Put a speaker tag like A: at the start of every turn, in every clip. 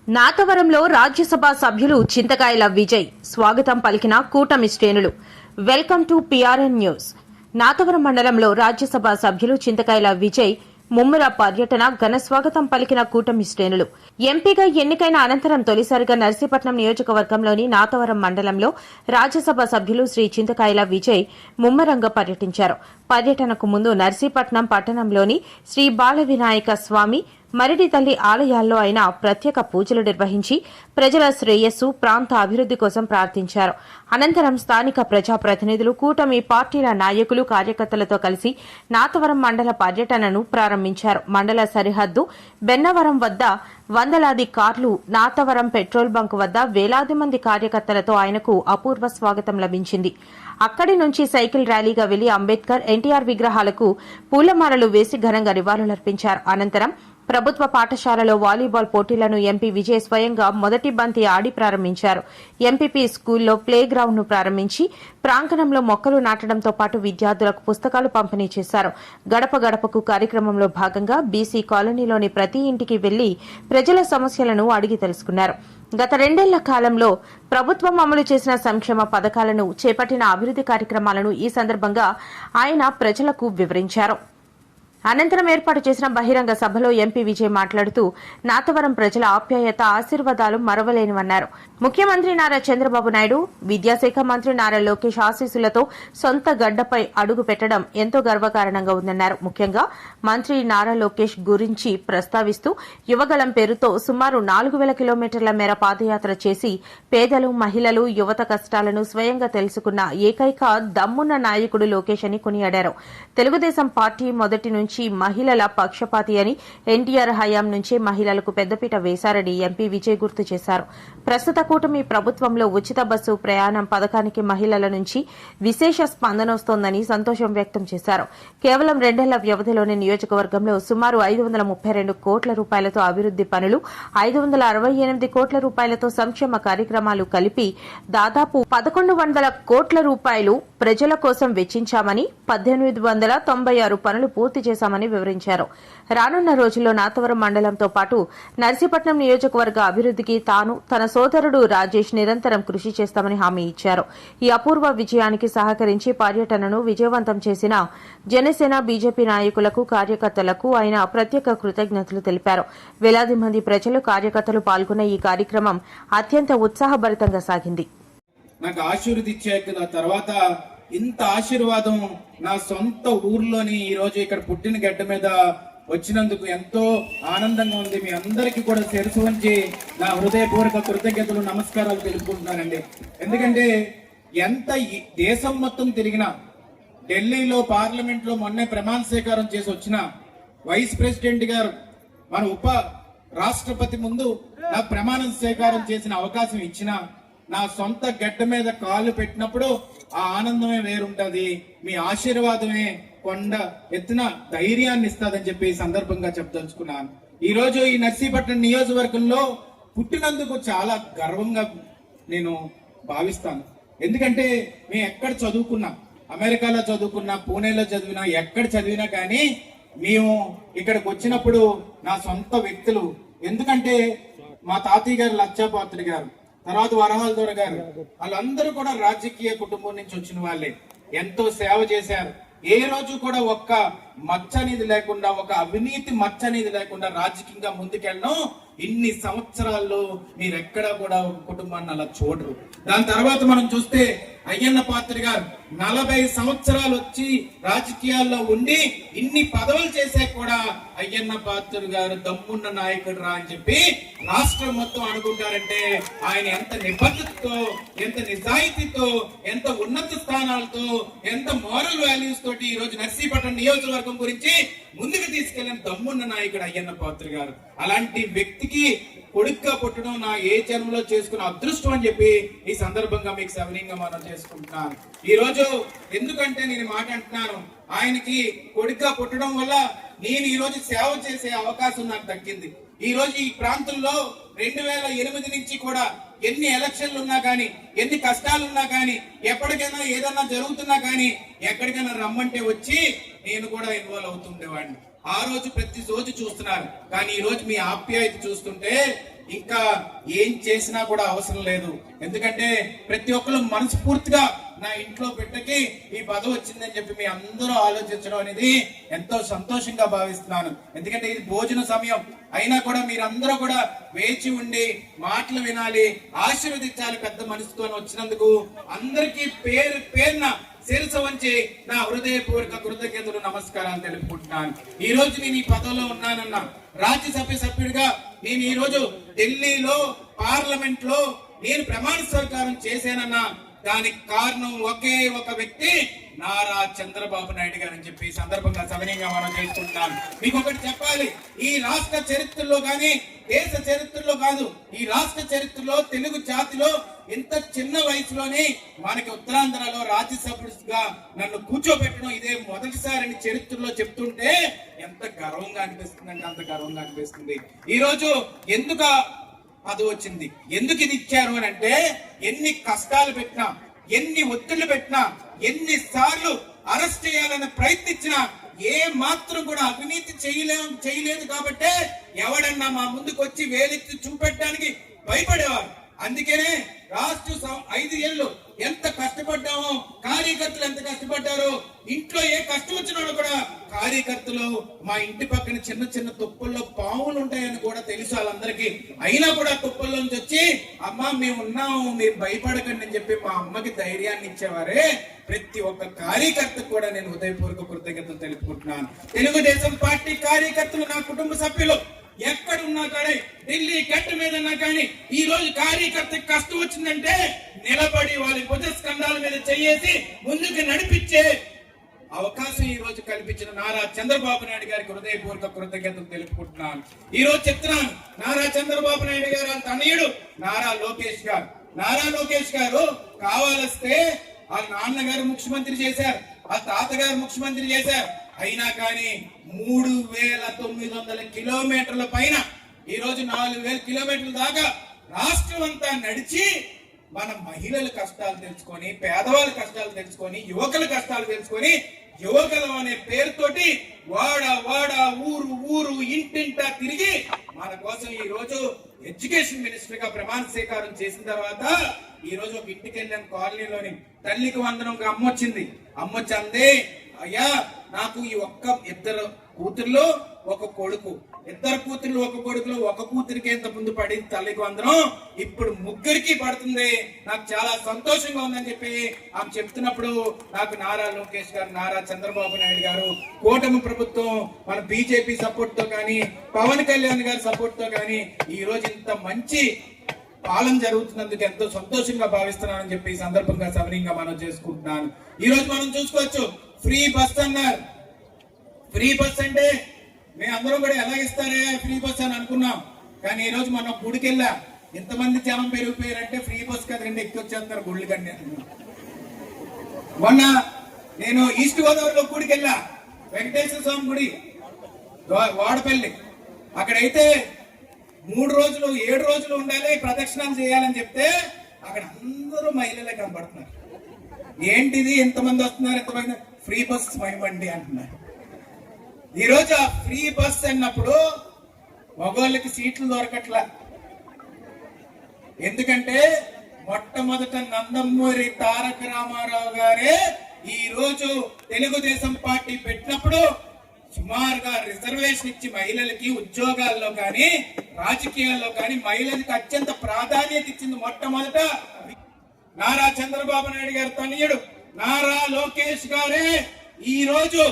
A: నాతవరంలో రాజ్యసభ సభ్యులు చింతకాయల విజయ్ స్వాగతం పలికిన కూటమి శ్రేణులు. Welcome to PRN news. Nathavaram మండలంలో రాజ్యసభ సభ్యులు చింతకాయల విజయ్ ముమ్మర పర్యటన ఘన స్వాగతం పలికిన కూటమి శ్రేణులు. ఎంపీగా ఎన్నికైన అనంతరం తొలిసారిగా నర్సీపట్నం నియోజకవర్గంలోని నాతవరం మండలంలో రాజ్యసభ సభ్యులు శ్రీ చింతకాయల విజయ్ ముమ్మరంగా పర్యటించారు. పర్యటనకు ముందు నర్సీపట్నం పట్టణంలోని శ్రీ బాల వినాయక స్వామి మరిడి తల్లి ఆలయాల్లో ఆయన ప్రత్యేక పూజలు నిర్వహించి ప్రజల శ్రేయస్సు, ప్రాంత అభివృద్ది కోసం ప్రార్థించారు. అనంతరం స్థానిక ప్రజాప్రతినిధులు, కూటమి పార్టీల నాయకులు, కార్యకర్తలతో కలిసి నాతవరం మండల పర్యటనను ప్రారంభించారు. మండల సరిహద్దు బెన్నవరం వద్ద వందలాది కార్లు, నాతవరం పెట్రోల్ బంక్ వద్ద వేలాది మంది కార్యకర్తలతో ఆయనకు అపూర్వ స్వాగతం లభించింది. అక్కడి నుంచి సైకిల్ ర్యాలీగా వెళ్లి అంబేద్కర్, ఎన్టీఆర్ విగ్రహాలకు పూలమాలలు వేసి ఘనంగా నివాళులర్పించారు. అనంతరం ప్రభుత్వ పాఠశాలలో వాలీబాల్ పోటీలను ఎంపీ విజయ్ స్వయంగా మొదటి బంతి ఆడి ప్రారంభించారు. ఎంపీపీ స్కూల్లో ప్లే గ్రౌండ్ ను ప్రారంభించి ప్రాంగణంలో మొక్కలు నాటడంతో పాటు విద్యార్థులకు పుస్తకాలు పంపిణీ చేశారు. గడప గడపకు కార్యక్రమంలో భాగంగా బీసీ కాలనీలోని ప్రతి ఇంటికి వెళ్లి ప్రజల సమస్యలను అడిగి తెలుసుకున్నారు. గత 2 ఏళ్ల కాలంలో ప్రభుత్వం అమలు చేసిన సంక్షేమ పథకాలను, చేపట్టిన అభివృద్ది కార్యక్రమాలను ఈ సందర్భంగా ఆయన ప్రజలకు వివరించారు. అనంతరం ఏర్పాటు చేసిన బహిరంగ సభలో ఎంపీ విజయ్ మాట్లాడుతూ నాతవరం ప్రజల ఆప్యాయత, ఆశీర్వాదాలు మరవలేనివన్నారు. ముఖ్యమంత్రి నారా చంద్రబాబు నాయుడు, విద్యాశాఖ మంత్రి నారా లోకేష్ ఆశీస్సులతో సొంత గడ్డపై అడుగు పెట్టడం ఎంతో గర్వకారణంగా ఉందన్నారు. ముఖ్యంగా మంత్రి నారా లోకేష్ గురించి ప్రస్తావిస్తూ యువగలం పేరుతో సుమారు 4000 కిలోమీటర్ల మేర పాదయాత్ర చేసి పేదలు, మహిళలు, యువత కష్టాలను స్వయంగా తెలుసుకున్న ఏకైక దమ్మున్న నాయకుడు లోకేష్ అని కొనియాడారు. తెలుగుదేశం పార్టీ మొదటి నుంచి మహిళల పక్షపాతి అని, ఎన్టీఆర్ హయాం నుంచే మహిళలకు పెద్దపీట వేశారని ఎంపీ విజయ్ గుర్తు చేశారు. ప్రస్తుత కూటమి ప్రభుత్వంలో ఉచిత బస్సు ప్రయాణం పథకానికి మహిళల నుంచి విశేష స్పందన వస్తోందని సంతోషం వ్యక్తం చేశారు. కేవలం 2 ఏళ్ల వ్యవధిలోని నియోజకవర్గంలో సుమారు 532 కోట్ల రూపాయలతో అభివృద్ది పనులు, 568 కోట్ల రూపాయలతో సంక్షేమ కార్యక్రమాలు కలిపి దాదాపు 1100 కోట్ల రూపాయలు ప్రజల కోసం వెచ్చించామని, 1896 పనులు పూర్తి చేశామని వివరించారు. రానున్న రోజుల్లో నాతవరం మండలంతో పాటు నర్సీపట్నం నియోజకవర్గ అభివృద్దికి తాను, తన సోదరుడు రాజేష్ నిరంతరం కృషి చేస్తామని హామీ ఇచ్చారు. ఈ అపూర్వ విజయానికి సహకరించి పర్యటనను విజయవంతం చేసిన జనసేన, బీజేపీ నాయకులకు, కార్యకర్తలకు ఆయన ప్రత్యేక కృతజ్ఞతలు తెలిపారు. వేలాది మంది ప్రజలు, కార్యకర్తలు పాల్గొన్న ఈ కార్యక్రమం అత్యంత ఉత్సాహభరితంగా సాగింది.
B: నాకు ఆశీర్వదించాక తర్వాత ఇంత ఆశీర్వాదం నా సొంత ఊర్లోని ఈ రోజు ఇక్కడ పుట్టిన గడ్డ మీద వచ్చినందుకు ఎంతో ఆనందంగా ఉంది. మీ అందరికీ కూడా శిరసు వంచి నా హృదయపూర్వక కృతజ్ఞతలు, నమస్కారాలు తెలుపుకుంటున్నానండి. ఎందుకంటే ఎంత దేశం మొత్తం తిరిగినా, ఢిల్లీలో పార్లమెంట్ లో మొన్నే ప్రమాణ స్వీకారం చేసి వచ్చిన వైస్ ప్రెసిడెంట్ గారు మన ఉప రాష్ట్రపతి ముందు నాకు ప్రమాణ స్వీకారం చేసిన అవకాశం ఇచ్చిన, నా సొంత గడ్డ మీద కాళ్ళు పెట్టినప్పుడు ఆ ఆనందమే వేరుంటది. మీ ఆశీర్వాదమే కొండ ఎత్తున ధైర్యాన్ని ఇస్తాదని చెప్పి ఈ సందర్భంగా చెప్పదలుచుకున్నాను. ఈ రోజు ఈ నర్సీపట్నం నియోజకవర్గంలో పుట్టినందుకు చాలా గర్వంగా నేను భావిస్తాను. ఎందుకంటే మేము ఎక్కడ చదువుకున్నా, అమెరికాలో చదువుకున్నా, పూణేలో చదివినా, ఎక్కడ చదివినా కానీ మేము ఇక్కడికి వచ్చినప్పుడు నా సొంత వ్యక్తులు, ఎందుకంటే మా తాతయ్య గారు లచ్చాపాత్రి గారు, తర్వాత వరహాలదొర గారు, వాళ్ళందరూ కూడా రాజకీయ కుటుంబం నుంచి వచ్చిన వాళ్ళే. ఎంతో సేవ చేశారు. ఏ రోజు కూడా ఒక్క మచ్చ అనేది లేకుండా, ఒక అవినీతి మచ్చ అనేది లేకుండా రాజకీయంగా ముందుకెళ్ళడం ఇన్ని సంవత్సరాల్లో మీరెక్కడా కూడా ఒక కుటుంబాన్ని అలా చూడరు. దాని తర్వాత మనం చూస్తే అయ్యన్న పాత్ర గారు 40 సంవత్సరాలు వచ్చి రాజకీయాల్లో ఉండి ఇన్ని పదవులు చేసే కూడా అయ్యన్న పాత్ర గారు దమ్మున్న నాయకుడు రా అని చెప్పి రాష్ట్రం మొత్తం అనుకుంటారంటే ఆయన ఎంత నిబద్ధతతో, ఎంత నిజాయితీతో, ఎంత ఉన్నత స్థానాలతో, ఎంత మోరల్ వాల్యూస్ తోటి ఈ రోజు నర్సీపట్నం నియోజకవర్గం గురించి ముందుకు తీసుకెళ్లిన దమ్మున్న నాయకుడు అయ్యన్న పాత్ర గారు. అలాంటి వ్యక్తికి కొడుకుగా పుట్టడం నా ఏ జన్మలో చేసుకున్న అదృష్టం అని చెప్పి ఈ సందర్భంగా మీకు సవినీయంగా మనం చేసుకుంటున్నాను. ఈ రోజు ఎందుకంటే నేను మాట అంటున్నాను, ఆయనకి కొడుకుగా పుట్టడం వల్ల నేను ఈ రోజు సేవ చేసే అవకాశం నాకు దక్కింది. ఈ రోజు ఈ ప్రాంతంలో 2008 నుంచి కూడా ఎన్ని ఎలక్షన్లు ఉన్నా కానీ, ఎన్ని కష్టాలున్నా కానీ, ఎప్పటికైనా ఏదన్నా జరుగుతున్నా కానీ ఎక్కడికైనా రమ్మంటే వచ్చి నేను కూడా ఇన్వాల్వ్ అవుతుండేవాడిని. ఆ రోజు ప్రతి రోజు చూస్తున్నారు. కానీ ఈ రోజు మీ ఆప్యాయత చూస్తుంటే ఇంకా ఏం చేసినా కూడా అవసరం లేదు. ఎందుకంటే ప్రతి ఒక్కరు మనస్ఫూర్తిగా నా ఇంట్లో బిడ్డకి ఈ పదవి వచ్చిందని చెప్పి మీ అందరూ ఆలోచించడం అనేది ఎంతో సంతోషంగా భావిస్తున్నాను. ఎందుకంటే ఇది భోజన సమయం అయినా కూడా మీరందరూ కూడా వేచి ఉండి మాటలు వినాలి, ఆశీర్వదించాలి. పెద్ద మనసుతో వచ్చినందుకు అందరికీ పేరు పేరున శిరస వంచి నా హృదయపూర్వక కృతజ్ఞతలు నమస్కారాలు తెలుపుకుంటున్నాను. ఈ రోజు నేను ఈ పదవిలో ఉన్నానన్నా, రాజ్యసభ సభ్యుడిగా నేను ఈ రోజు ఢిల్లీలో పార్లమెంట్ లో నేను ప్రమాణ స్వీకారం చేశానన్నా, దానికి కారణం ఒకే ఒక వ్యక్తి, నారా చంద్రబాబు నాయుడు గారు అని చెప్పి ఈ సందర్భంగా సవినయంగా మనం చేసుకుంటున్నాం. మీకు ఒకటి చెప్పాలి, ఈ రాష్ట్ర చరిత్రలో కానీ దేశ చరిత్రలో కాదు, ఈ రాష్ట్ర చరిత్రలో తెలుగు జాతిలో ఇంత చిన్న వయసులోనే మనకి ఉత్తరాంధ్రలో రాజ్యసభ్యుడిగా నన్ను కూర్చోబెట్టడం ఇదే మొదటిసారి చరిత్రలో చెప్తుంటే ఎంత గర్వంగా అనిపిస్తుంది అంటే అంత గర్వంగా అనిపిస్తుంది. ఈ రోజు ఎందుకు పదవి వచ్చింది, ఎందుకు ఇది ఇచ్చారు అని అంటే, ఎన్ని కష్టాలు పెట్టినా, ఎన్ని ఒత్తిళ్లు పెట్టినా, ఎన్ని సార్లు అరెస్ట్ చేయాలని ప్రయత్నించినా ఏ మాత్రం కూడా అవినీతి చేయలేదు కాబట్టి ఎవడన్నా మా ముందుకు వచ్చి వేలెత్తి చూపెట్టడానికి భయపడేవారు. అందుకనే రాష్ట్ర 5 ఏళ్ళు ఎంత కష్టపడ్డామో, కార్యకర్తలు ఎంత కష్టపడ్డారో, ఇంట్లో ఏ కష్టం వచ్చినా కూడా కార్యకర్తలు మా ఇంటి పక్కన చిన్న చిన్న తుప్పల్లో పాములు ఉంటాయని కూడా తెలుసు వాళ్ళందరికీ. అయినా కూడా తుప్పల్లో నుంచి వచ్చి అమ్మ మేము ఉన్నాము, మీరు భయపడకండి అని చెప్పి మా అమ్మకి ధైర్యాన్ని ఇచ్చేవారే. ప్రతి ఒక్క కార్యకర్తకు కూడా నేను హృదయపూర్వక కృతజ్ఞతలు తెలుపుకుంటున్నాను. తెలుగుదేశం పార్టీ కార్యకర్తలు నా కుటుంబ సభ్యులు ఎక్కడున్నా కానీ, ఢిల్లీ గట్టు మీద ఉన్నా కానీ, ఈ రోజు కార్యకర్తకి కష్టం వచ్చిందంటే నిలబడి వాళ్ళ భుజ స్కంధాల మీద చేసి ముందుకు నడిపించే అవకాశం ఈ రోజు కల్పించిన నారా చంద్రబాబు నాయుడు గారికి హృదయపూర్వక కృతజ్ఞతలు తెలుపుకుంటున్నాను. ఈ రోజు చెప్తున్నాను, నారా చంద్రబాబు నాయుడు గారు అంత తనయుడు నారా లోకేష్ గారు. నారా లోకేష్ గారు కావాలస్తే వాళ్ళ నాన్నగారు ముఖ్యమంత్రి చేశారు, వాళ్ళ తాతగారు ముఖ్యమంత్రి చేశారు. అయినా కానీ 3900 కిలోమీటర్ల పైన, ఈ రోజు 4000 కిలోమీటర్ల దాకా రాష్ట్రం అంతా నడిచి మన మహిళల కష్టాలు తెలుసుకొని, పేదవాళ్ళ కష్టాలు తెలుసుకొని, యువకుల కష్టాలు తెలుసుకొని, యువకులం అనే పేరుతోటి వాడ వాడ ఊరు ఊరు ఇంటింటా తిరిగి మన కోసం ఈ రోజు ఎడ్యుకేషన్ మినిస్టర్ గా ప్రమాణ స్వీకారం చేసిన తర్వాత ఈ రోజు ఒక ఇంటికి వెళ్ళాను, కాలనీలోని తల్లికి వందనం అమ్మొచ్చింది. అమ్మొచ్చి అందే, అయ్యా నాకు ఈ ఇద్దరు కూతుర్లు ఒక కొడుకు, ఇద్దరు కూతుర్లు ఒక కొడుకులు, ఒక కూతురికి ఇంత ముందు పడింది తల్లికి వందనం, ఇప్పుడు ముగ్గురికి పడుతుంది, నాకు చాలా సంతోషంగా ఉందని చెప్పి ఆమె చెప్తున్నప్పుడు నాకు నారా లోకేష్ గారు, నారా చంద్రబాబు నాయుడు గారు, కూటమి ప్రభుత్వం మన బీజేపీ సపోర్ట్ తో కానీ, పవన్ కళ్యాణ్ గారి సపోర్ట్ తో కానీ ఈ రోజు ఇంత మంచి పాలన జరుగుతున్నందుకు ఎంతో సంతోషంగా భావిస్తున్నానని చెప్పి ఈ సందర్భంగా సవినయంగా మనం చేసుకుంటున్నాను. ఈ రోజు మనం చూసుకోవచ్చు, ఫ్రీ బస్ అన్నారు. ఫ్రీ బస్ అంటే మేము అందరం కూడా ఎలా ఇస్తారే ఫ్రీ బస్ అని అనుకున్నాం. కానీ ఈ రోజు మనం గుడికి వెళ్ళా, ఎంతమంది జనం పెరిగిపోయారంటే ఫ్రీ బస్ కదండి ఎక్కి వచ్చేస్తారు గుళ్ళు కండి. మొన్న నేను ఈస్ట్ గోదావరిలో గుడికి వెళ్ళా, వెంకటేశ్వర స్వామి గుడి వాడపల్లి. అక్కడైతే 3 రోజులు 7 రోజులు ఉండాలి, ప్రదక్షిణాలు చేయాలని చెప్తే అక్కడ అందరూ మహిళలే కనబడుతున్నారు. ఏంటిది ఎంతమంది వస్తున్నారు, ఎంతమంది, ఫ్రీ బస్ మహిమండి అంటున్నారు. ఈ రోజు ఆ ఫ్రీ బస్ అన్నప్పుడు మగవాళ్ళకి సీట్లు దొరకట్లా. ఎందుకంటే మొట్టమొదట నందమూరి తారక రామారావు గారే ఈ రోజు తెలుగుదేశం పార్టీ పెట్టినప్పుడు సుమారుగా రిజర్వేషన్ ఇచ్చి మహిళలకి ఉద్యోగాల్లో కానీ రాజకీయాల్లో కానీ మహిళలకు అత్యంత ప్రాధాన్యత ఇచ్చింది మొట్టమొదట నారా చంద్రబాబు నాయుడు గారి తనయుడు నారా లోకేష్ గారే. ఈ రోజు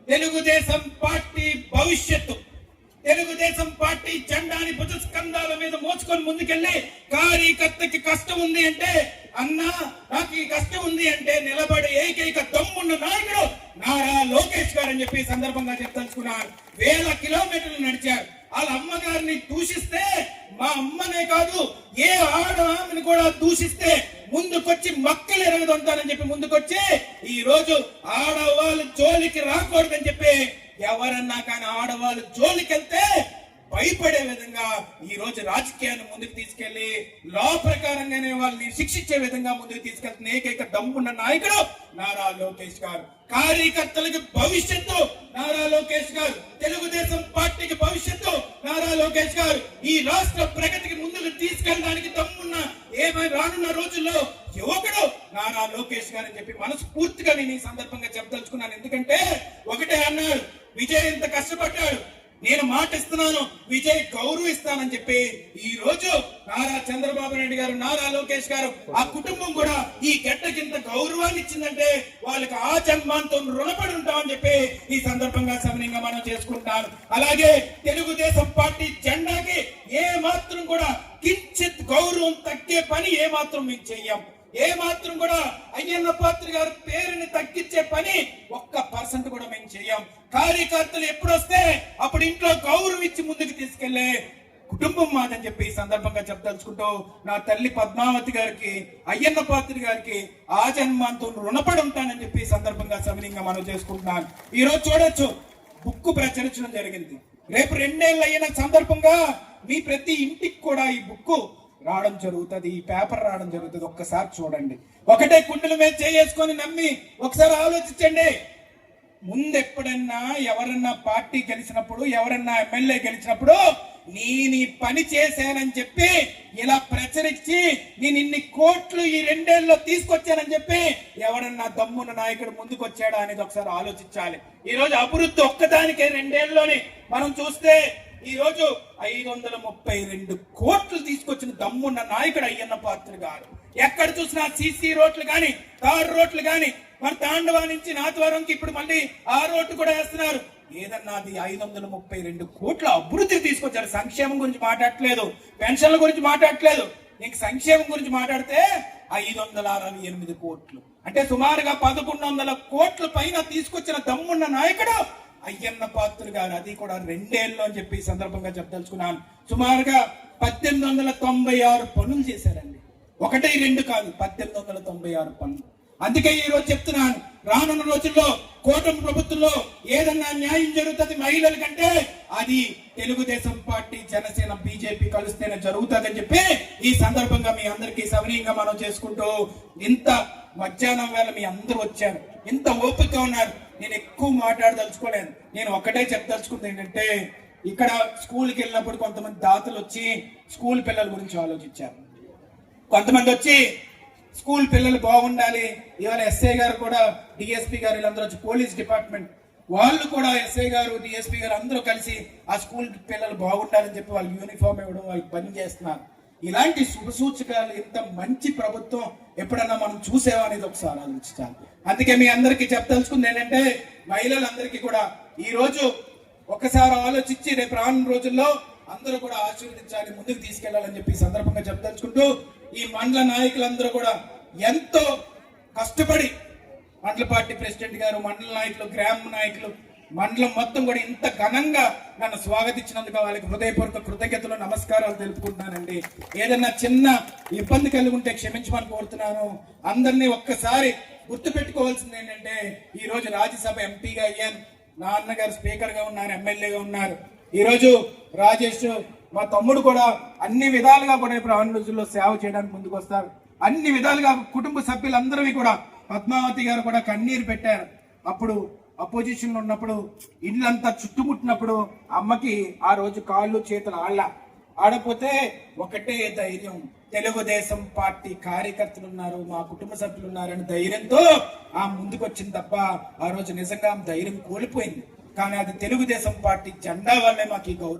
B: తెలుగుదేశం పార్టీ భవిష్యత్తు, తెలుగుదేశం పార్టీ జెండాని భుజస్కంధాల మీద మోసుకొని ముందుకెళ్ళి కార్యకర్తకి కష్టం ఉంది అంటే, అన్నా నాకు ఈ కష్టం ఉంది అంటే నిలబడే ఏకైక దమ్మున్న నాయకుడు నారా లోకేష్ గారు అని చెప్పి సందర్భంగా చెప్పదలుచుకున్నారు. 1000 కిలోమీటర్లు నడిచారు. వాళ్ళ అమ్మగారిని దూషిస్తే, మా అమ్మనే కాదు ఏ ఆడవాళ్ళని కూడా దూషిస్తే ముందుకొచ్చి మక్కలు ఎరగదొంతానని చెప్పి ముందుకొచ్చి ఈ రోజు ఆడవాళ్ళు జోలికి రాకూడదని చెప్పి, ఎవరన్నా కానీ ఆడవాళ్ళు జోలికి వెళ్తే భయపడే విధంగా ఈ రోజు రాజకీయాన్ని ముందుకు తీసుకెళ్లి లా ప్రకారంగానే వాళ్ళని శిక్షించే విధంగా ముందుకు తీసుకెళ్తున్న ఏకైక దమ్మున్న నాయకుడు నారా లోకేష్ గారు. కార్యకర్తలకు భవిష్యత్తు నారా లోకేష్ గారు, తెలుగుదేశం పార్టీకి భవిష్యత్తు నారా లోకేష్ గారు. ఈ రాష్ట్ర ప్రగతికి ముందుకు తీసుకెళ్ళడానికి దమ్మున్న ఏమైనా రానున్న రోజుల్లో యువకుడు నారా లోకేష్ గారు అని చెప్పి మనస్ఫూర్తిగా నేను ఈ సందర్భంగా చెప్పదలుచుకున్నాను. ఎందుకంటే ఒకటే అన్నాడు, విజయ్ ఇంత కష్టపడ్డాడు, నేను మాట ఇస్తున్నాను, విజయ్ గౌరవిస్తానని చెప్పి ఈ రోజు నారా చంద్రబాబు నాయుడు గారు, నారా లోకేష్ గారు, ఆ కుటుంబం కూడా ఈ గడ్డకి ఇంత గౌరవాన్ని ఇచ్చిందంటే వాళ్ళకి ఆ జన్మాంతో రుణపడి ఉంటామని చెప్పి ఈ సందర్భంగా సమయంగా మనం చేసుకుంటాను. అలాగే తెలుగుదేశం పార్టీ జెండాకి ఏ మాత్రం కూడా కించిత్ గౌరవం తగ్గే పని ఏ మాత్రం మేము చెయ్యం. ఏ మాత్రం కూడా అయ్యన్న పాత్ర గారి పేరుని తగ్గించే పని 1% కూడా మేము చెయ్యం. కార్యకర్తలు ఎప్పుడొస్తే అప్పుడు ఇంట్లో గౌరవం ఇచ్చి ముందుకు తీసుకెళ్లే కుటుంబం మాదని చెప్పి ఈ సందర్భంగా చెప్పదలుచుకుంటూ నా తల్లి పద్మావతి గారికి, అయ్యన్న పాత్ర గారికి ఆ జన్మాంతో రుణపడి ఉంటానని చెప్పి ఈ సందర్భంగా సమయంగా మనం చేసుకుంటున్నాను. ఈ రోజు చూడొచ్చు, బుక్ ప్రచురించడం జరిగింది. రేపు 2 ఏళ్ళు అయిన సందర్భంగా మీ ప్రతి ఇంటికి కూడా ఈ బుక్ రావడం జరుగుతుంది, ఈ పేపర్ రావడం జరుగుతుంది. ఒక్కసారి చూడండి. ఒకటే కుండల మీద చేసుకొని నమ్మి ఒకసారి ఆలోచించండి. ముందెప్పుడన్నా ఎవరన్నా పార్టీ గెలిచినప్పుడు, ఎవరన్నా ఎమ్మెల్యే గెలిచినప్పుడు నేను ఈ పని చేశానని చెప్పి ఇలా ప్రచురించి నేను ఇన్ని కోట్లు ఈ 2 ఏళ్ళలో తీసుకొచ్చానని చెప్పి ఎవరన్నా దమ్మున్న నాయకుడు ముందుకు వచ్చాడా అనేది ఒకసారి ఆలోచించాలి. ఈ రోజు అభివృద్ధి ఒక్కదానికే 2 ఏళ్ళలోని మనం చూస్తే ఈ రోజు 532 కోట్లు తీసుకొచ్చిన దమ్మున్న నాయకుడు అయ్యన్న పాత్ర గారు. ఎక్కడ చూసినా సీసీ రోడ్లు గాని, తార్ రోడ్లు గాని, మన తాండవా నుంచి నాతవరంకి ఇప్పుడు మళ్ళీ ఆ రోడ్డు కూడా వేస్తున్నారు. ఏదన్నా అది 532 కోట్ల అభివృద్ధి తీసుకొచ్చారు. సంక్షేమం గురించి మాట్లాడట్లేదు, పెన్షన్ల గురించి మాట్లాడట్లేదు. నీకు సంక్షేమం గురించి మాట్లాడితే 568 కోట్లు అంటే సుమారుగా 1100 కోట్ల పైన తీసుకొచ్చిన దమ్మున్న నాయకుడు అయ్యన్న పాత్ర గారు. అది కూడా 2 ఏళ్ళు అని చెప్పి ఈ సందర్భంగా చెప్పదలుచుకున్నాను. సుమారుగా 1896 పనులు చేశారండి. 1, 2 కాదు, 1896 పనులు. అందుకే ఈ రోజు చెప్తున్నాను, రానున్న రోజుల్లో కూటమి ప్రభుత్వంలో ఏదన్నా న్యాయం జరుగుతుంది మహిళల కంటే అది తెలుగుదేశం పార్టీ, జనసేన, బీజేపీ కలిస్తేనే జరుగుతుందని చెప్పి ఈ సందర్భంగా మీ అందరికీ సవినీయంగా మనం చేసుకుంటూ, ఇంత మధ్యాహ్నం వేళ మీ అందరూ వచ్చారు, ఇంత ఓపిక ఉన్నారు. నేను ఎక్కువ మాట్లాడదలుచుకోలేదు. నేను ఒకటే చెప్పదలుచుకుంది ఏంటంటే, ఇక్కడ స్కూల్కి వెళ్ళినప్పుడు కొంతమంది దాతలు వచ్చి స్కూల్ పిల్లల గురించి ఆలోచించారు. కొంతమంది వచ్చి స్కూల్ పిల్లలు బాగుండాలి, ఇవాళ ఎస్ఐ గారు కూడా, డిఎస్పీ గారు, వీళ్ళందరూ వచ్చి పోలీస్ డిపార్ట్మెంట్ వాళ్ళు కూడా, ఎస్ఐ గారు, డిఎస్పీ గారు అందరూ కలిసి ఆ స్కూల్ పిల్లలు బాగుండాలని చెప్పి వాళ్ళకి యూనిఫామ్ ఇవ్వడం, వాళ్ళకి పని చేస్తున్నారు. ఇలాంటి శుభ సూచకాలు ఇంత మంచి ప్రభుత్వం ఎప్పుడన్నా మనం చూసేవా అనేది ఒకసారి ఆలోచించాలి. అందుకే మీ అందరికీ చెప్పదలుచుకుంది ఏంటంటే, మహిళలందరికీ కూడా ఈ రోజు ఒకసారి ఆలోచించి రేపు రానున్న రోజుల్లో అందరూ కూడా ఆశీర్వదించాలి, ముందుకు తీసుకెళ్లాలని చెప్పి సందర్భంగా చెప్పదలుచుకుంటూ, ఈ మండల నాయకులందరూ కూడా ఎంతో కష్టపడి, మండల పార్టీ ప్రెసిడెంట్ గారు, మండల నాయకులు, గ్రామ నాయకులు, మండలం మొత్తం కూడా ఇంత ఘనంగా నన్ను స్వాగతించినందుకు వాళ్ళకి హృదయపూర్వక కృతజ్ఞతలు, నమస్కారాలు తెలుపుకుంటున్నానండి. ఏదన్నా చిన్న ఇబ్బంది కలిగి ఉంటే క్షమించమని కోరుతున్నాను. అందరినీ ఒక్కసారి గుర్తు పెట్టుకోవాల్సింది ఏంటంటే, ఈ రోజు రాజ్యసభ ఎంపీగా అయ్యాను, నాన్నగారు స్పీకర్ గా ఉన్నారు, ఎమ్మెల్యేగా ఉన్నారు. ఈ రోజు రాజేష్ మా తమ్ముడు కూడా అన్ని విధాలుగా కూడా ఇప్పుడు రాను రోజుల్లో సేవ చేయడానికి ముందుకు వస్తారు. అన్ని విధాలుగా కుటుంబ సభ్యులందరినీ కూడా, పద్మావతి గారు కూడా కన్నీరు పెట్టారు. అప్పుడు అపోజిషన్ లో ఉన్నప్పుడు, ఇల్లంతా చుట్టుముట్టినప్పుడు అమ్మకి ఆ రోజు కాళ్ళు చేతులు ఆడపోతే ఒకటే ధైర్యం, తెలుగుదేశం పార్టీ కార్యకర్తలు ఉన్నారు, మా కుటుంబ సభ్యులు ఉన్నారని ధైర్యంతో ఆ ముందుకు వచ్చింది తప్ప ఆ రోజు నిజంగా ధైర్యం కోల్పోయింది. కానీ అది తెలుగుదేశం పార్టీ జెండా వల్లే మాకు ఈ గౌరవం.